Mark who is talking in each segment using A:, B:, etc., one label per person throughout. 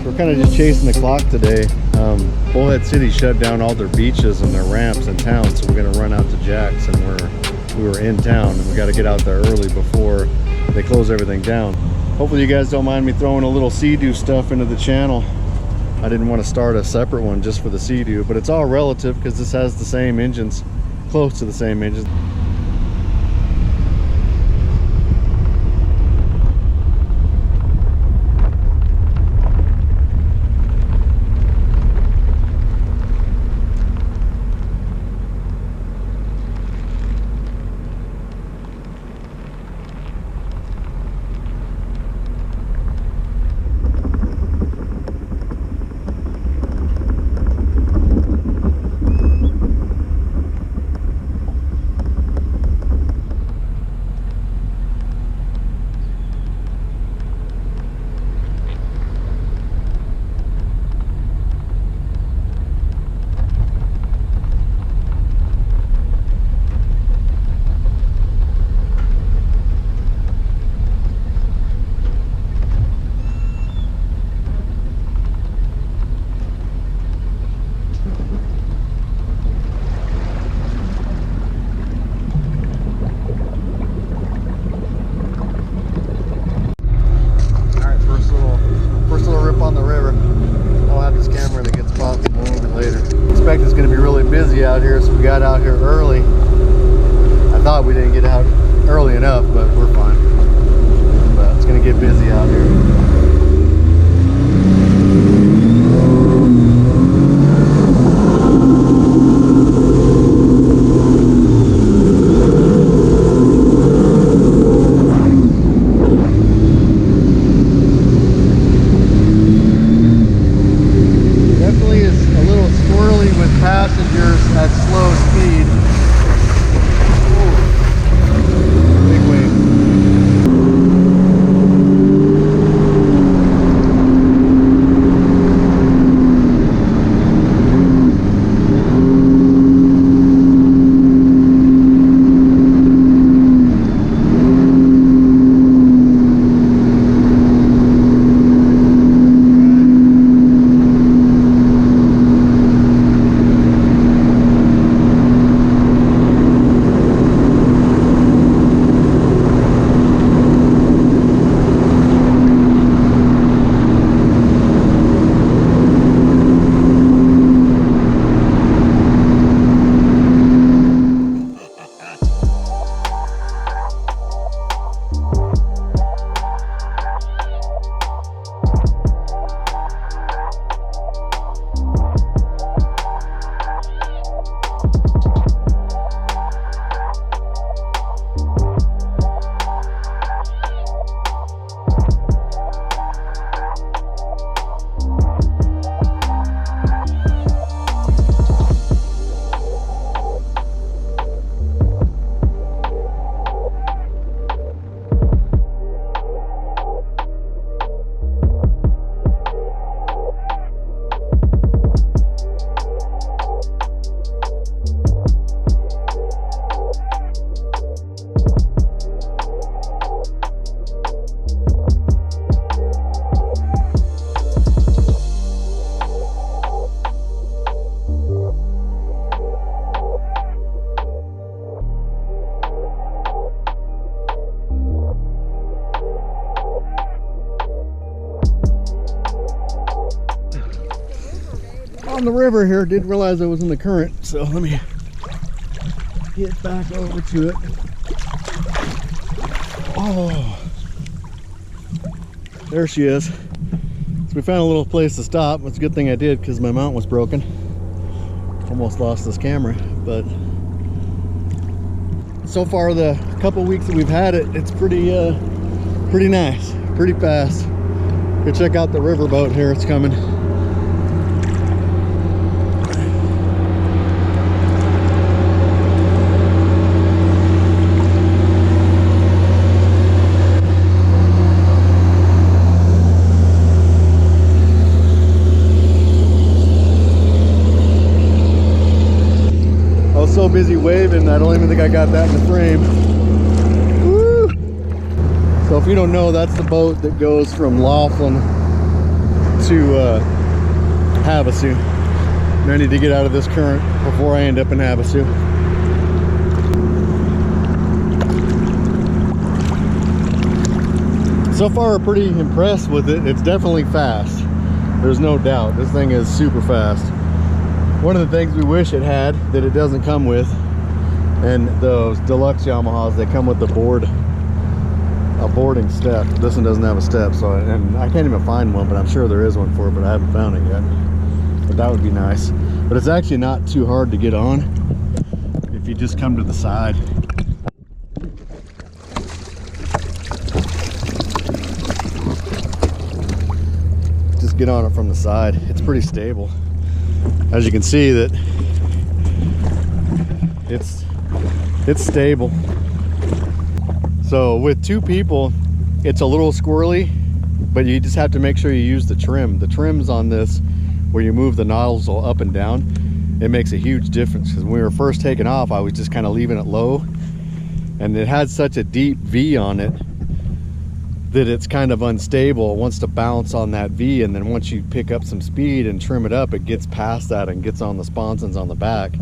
A: We're kind of just chasing the clock today. Bullhead City shut down all their beaches and their ramps in town, so we're gonna run out to Jack's, and we were in town, and we got to get out there early before they close everything down. Hopefully you guys don't mind me throwing a little Sea Doo stuff into the channel. I didn't want to start a separate one just for the Sea Doo, but it's all relative because this has the same engines, close to the same engines. It's going to be really busy out here, so we got out here early. I thought we didn't get out early enough, but we're fine. But it's going to get busy out here. Passengers at slow speed. Ooh. Big wave. On the river here, didn't realize I was in the current, so let me get back over to it. Oh, there she is. So we found a little place to stop. It's a good thing I did because my mount was broken. Almost lost this camera, but so far the couple weeks that we've had it, it's pretty nice, pretty fast. Go check out the riverboat here, it's coming. So busy waving, I don't even think I got that in the frame. Woo! So if you don't know, that's the boat that goes from Laughlin to Havasu. And I need to get out of this current before I end up in Havasu. So far, I'm pretty impressed with it. It's definitely fast. There's no doubt. This thing is super fast. One of the things we wish it had that it doesn't come with, and those deluxe Yamahas, they come with the a boarding step. This one doesn't have a step, so and I can't even find one, but I'm sure there is one for it, but I haven't found it yet. But that would be nice. But it's actually not too hard to get on if you just come to the side. Just get on it from the side. It's pretty stable. As you can see, that it's stable. So with two people, it's a little squirrely, but you just have to make sure you use the trim. The trims on this, where you move the nozzle up and down, it makes a huge difference. Because when we were first taking off, I was just kind of leaving it low, and it had such a deep V on it that it's kind of unstable. It wants to bounce on that V, and then once you pick up some speed and trim it up, it gets past that and gets on the sponsons on the back,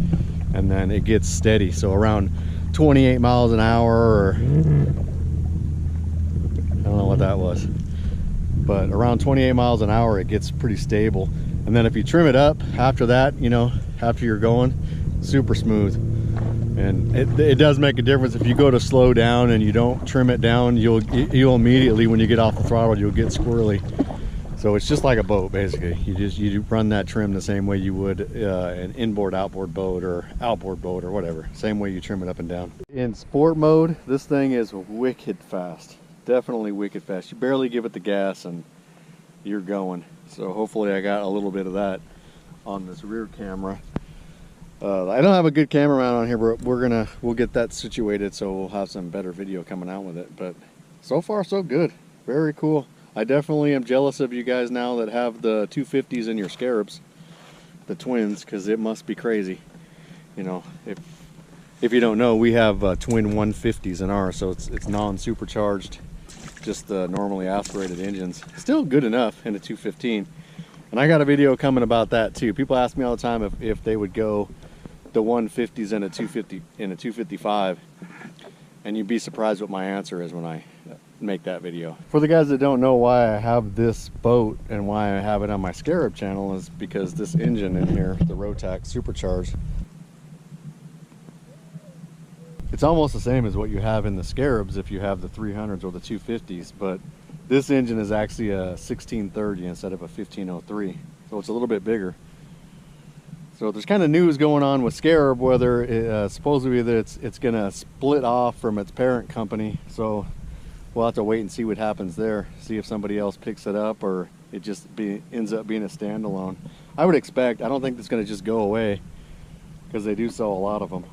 A: and then it gets steady. So around 28 miles an hour, or I don't know what that was, but around 28 miles an hour, it gets pretty stable. And then if you trim it up after that, you know, after you're going, super smooth. And it does make a difference. If you go to slow down and you don't trim it down, you'll immediately, when you get off the throttle, you'll get squirrely. So it's just like a boat, basically. You run that trim the same way you would an inboard outboard boat or outboard boat or whatever. Same way you trim it up and down. In sport mode, this thing is wicked fast. Definitely wicked fast. You barely give it the gas and you're going. So hopefully I got a little bit of that on this rear camera. I don't have a good cameraman on here, but we'll get that situated, so we'll have some better video coming out with it. But so far so good. Very cool. I definitely am jealous of you guys now that have the 250s in your Scarabs, the twins, because it must be crazy. You know, if you don't know, we have twin 150s in ours, so it's non-supercharged, just the normally aspirated engines. Still good enough in a 215. And I got a video coming about that too. People ask me all the time if they would go the 150s in a 250 in a 255, and you'd be surprised what my answer is when I make that video. For the guys that don't know why I have this boat and why I have it on my Scarab channel, is because this engine in here, the Rotax supercharged, it's almost the same as what you have in the Scarabs if you have the 300s or the 250s, but this engine is actually a 1630 instead of a 1503, so it's a little bit bigger. So there's kind of news going on with Scarab, whether supposedly that it's going to split off from its parent company. So we'll have to wait and see what happens there. See if somebody else picks it up, or it just ends up being a standalone. I would expect. I don't think it's going to just go away, because they do sell a lot of them.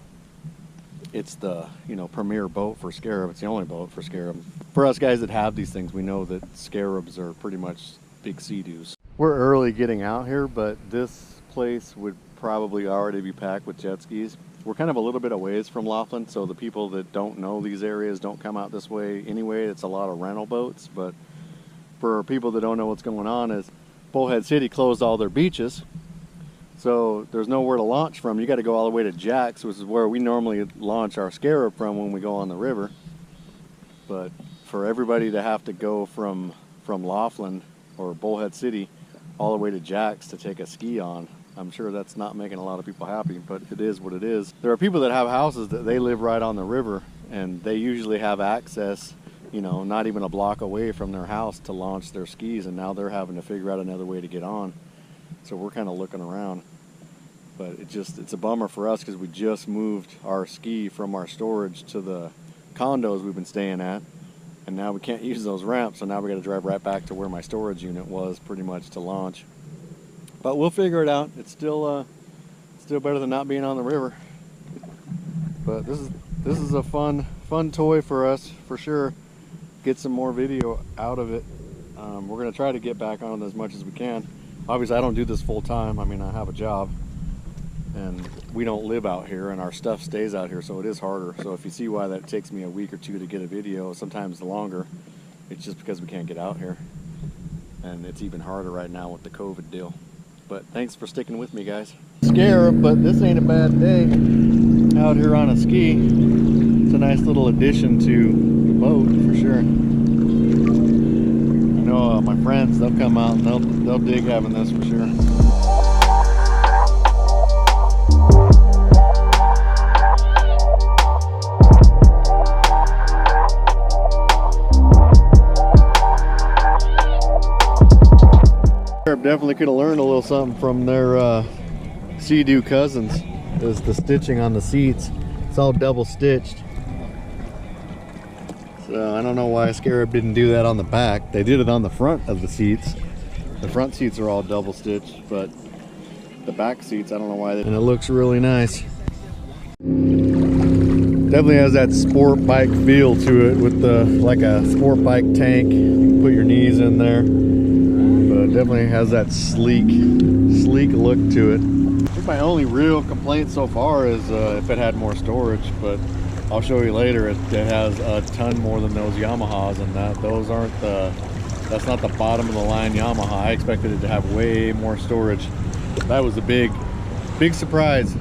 A: It's the premier boat for Scarab. It's the only boat for Scarab. For us guys that have these things, we know that Scarabs are pretty much big Sea Doos. We're early getting out here, but this place would probably already be packed with jet skis. We're kind of a little bit a ways from Laughlin, so the people that don't know these areas don't come out this way anyway. It's a lot of rental boats, but for people that don't know what's going on, is Bullhead City closed all their beaches, so there's nowhere to launch from. You got to go all the way to Jack's, which is where we normally launch our Scarab from when we go on the river. But for everybody to have to go from Laughlin or Bullhead City all the way to Jack's to take a ski on, I'm sure that's not making a lot of people happy, but it is what it is. There are people that have houses that they live right on the river, and they usually have access, not even a block away from their house to launch their skis, and now they're having to figure out another way to get on. So we're kind of looking around. But it's a bummer for us, because we just moved our ski from our storage to the condos we've been staying at, and now we can't use those ramps, so now we got to drive right back to where my storage unit was pretty much to launch. But we'll figure it out. It's still better than not being on the river. But this is a fun toy for us for sure. Get some more video out of it. We're gonna try to get back on it as much as we can. Obviously, I don't do this full time. I mean, I have a job, and we don't live out here, and our stuff stays out here, so it is harder. So if you see why that takes me a week or two to get a video, sometimes longer, it's just because we can't get out here. and it's even harder right now with the COVID deal. But thanks for sticking with me, guys. Scarab, but this ain't a bad day out here on a ski. It's a nice little addition to the boat for sure. I know my friends, they'll come out and they'll dig having this for sure. Definitely could have learned a little something from their Sea Doo cousins. Is the stitching on the seats. It's all double stitched. So I don't know why Scarab didn't do that on the back. They did it on the front of the seats. The front seats are all double stitched, but the back seats, I don't know why. And it looks really nice. Definitely has that sport bike feel to it with the like a sport bike tank. You can put your knees in there. But it definitely has that sleek look to it. I think my only real complaint so far is if it had more storage, but I'll show you later. It has a ton more than those Yamahas, and those aren't that's not the bottom of the line Yamaha. I expected it to have way more storage. That was a big surprise.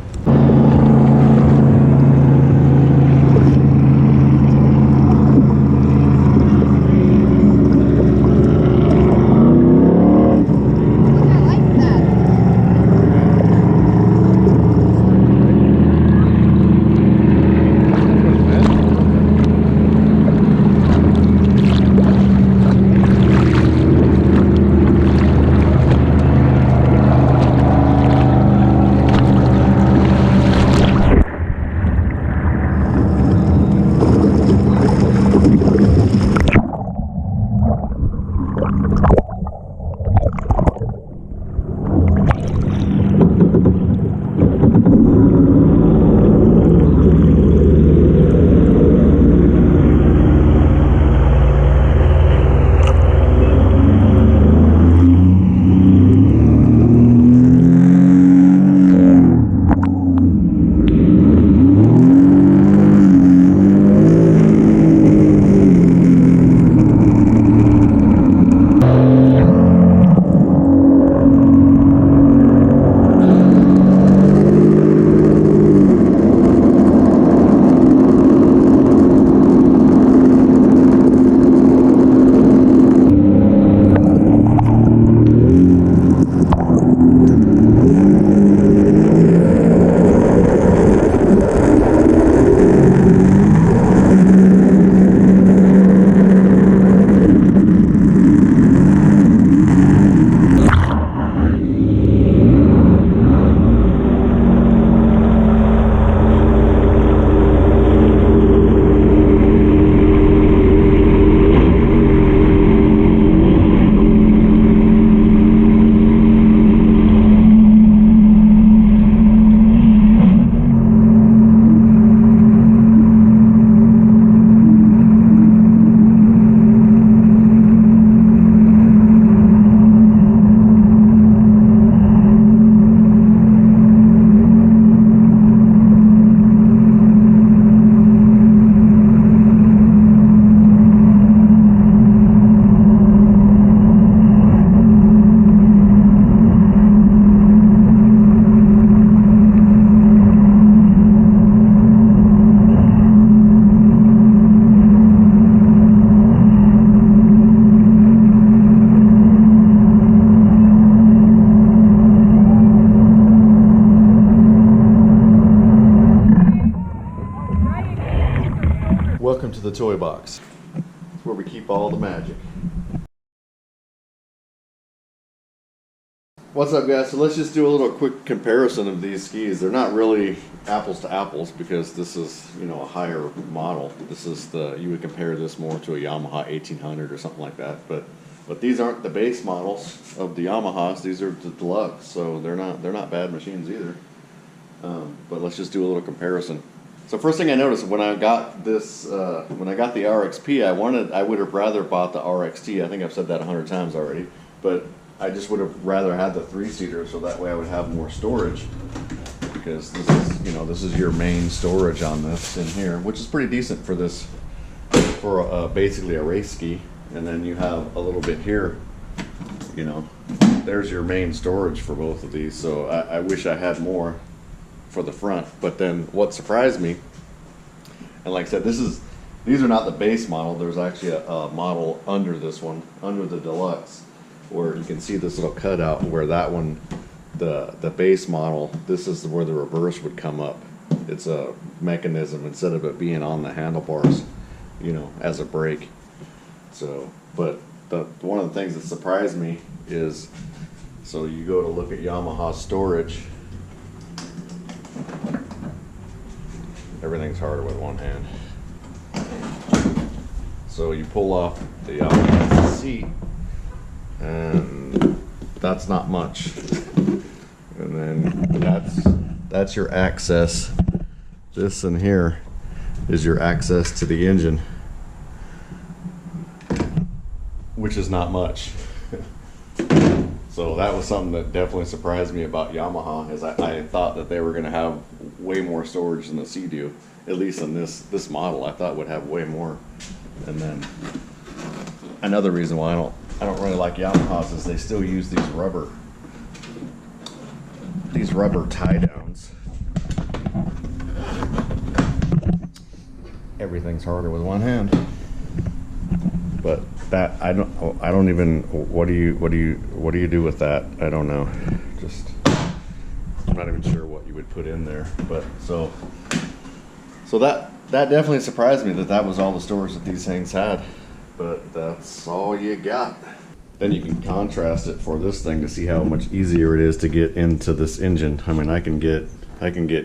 A: Welcome to the toy box. It's where we keep all the magic. What's up, guys? So let's just do a little quick comparison of these skis. They're not really apples to apples because this is, you know, a higher model. This is you would compare this more to a Yamaha 1800 or something like that. But these aren't the base models of the Yamahas. These are the deluxe, so they're not bad machines either. But let's just do a little comparison. So first thing I noticed when I got this, when I got the RXP, I would have rather bought the RXT. I think I've said that 100 times already, but I just would have rather had the 3-seater so that way I would have more storage, because this is, you know, this is your main storage on this in here, which is pretty decent for this, for basically a race ski. And then you have a little bit here you know, there's your main storage for both of these. So I wish I had more for the front. But then what surprised me, and like I said, these are not the base model. There's actually a model under this one, under the Deluxe, where you can see this little cutout where that one, the base model, this is where the reverse would come up. It's a mechanism instead of it being on the handlebars, you know, as a brake. So, but one of the things that surprised me is, so you go to look at Yamaha storage, everything's harder with one hand. So you pull off the Yamaha seat, and that's not much. And then that's your access. This in here is your access to the engine, which is not much. So that was something that definitely surprised me about Yamaha, is I thought that they were going to have way more storage than the Sea Doo, at least in this model. I thought would have way more. And then another reason why I don't really like Yamahas is they still use these rubber tie downs. Everything's harder with one hand. But that I don't even, what do you do with that? I don't know. Just, I'm not even sure what you would put in there. But so that definitely surprised me that was all the storage that these things had. But that's all you got. Then you can contrast it for this thing to see how much easier it is to get into this engine. I mean, I can get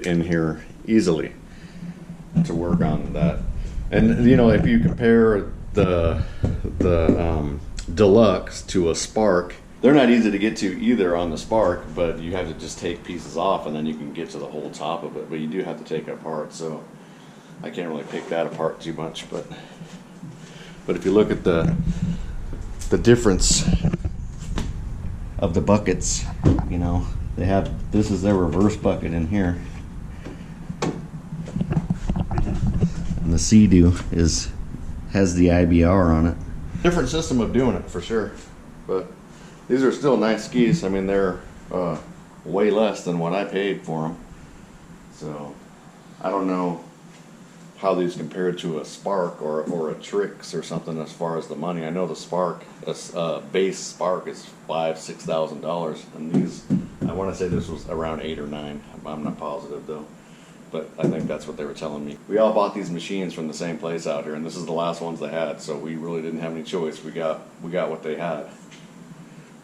A: in here easily to work on that. And you know, if you compare the Deluxe to a Spark, they're not easy to get to either on the Spark, but you have to just take pieces off and then you can get to the whole top of it, but you do have to take it apart. So I can't really pick that apart too much, but if you look at the difference of the buckets, you know, this is their reverse bucket in here, and the Sea Doo has the IBR on it. Different system of doing it for sure, but these are still nice skis. I mean, they're way less than what I paid for them, so I don't know how these compare to a Spark or a Trix or something as far as the money. I know the Spark, base Spark is $5,000-$6,000, and these, I want to say this was around 8 or 9. I'm not positive though, but I think that's what they were telling me. We all bought these machines from the same place out here, and this is the last ones they had, so we really didn't have any choice. We got what they had.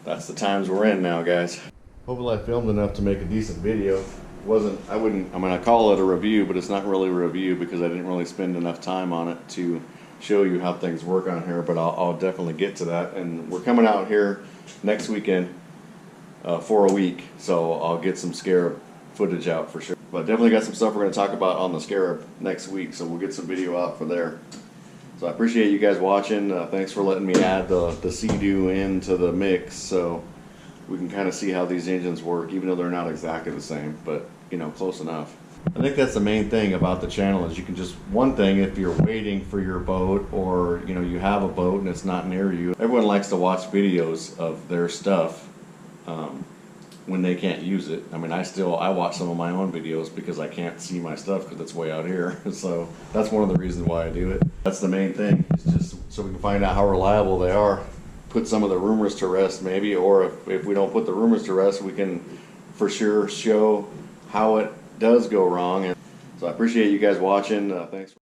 A: That's the times we're in now, guys. Hopefully I filmed enough to make a decent video. I call it a review, but it's not really a review because I didn't really spend enough time on it to show you how things work on here, but I'll definitely get to that. And we're coming out here next weekend for a week, so I'll get some Scarab footage out for sure. But definitely got some stuff we're going to talk about on the Scarab next week, so we'll get some video out for there. So I appreciate you guys watching. Thanks for letting me add the Sea Doo into the mix, so we can kind of see how these engines work, even though they're not exactly the same, but you know, close enough. I think that's the main thing about the channel, is you can just, one thing, if you're waiting for your boat, or you know, you have a boat and it's not near you, everyone likes to watch videos of their stuff when they can't use it. I mean, I watch some of my own videos because I can't see my stuff because it's way out here. So that's one of the reasons why I do it. That's the main thing, is just so we can find out how reliable they are. Put some of the rumors to rest maybe, or if we don't put the rumors to rest, we can for sure show how it does go wrong. And so I appreciate you guys watching. Thanks.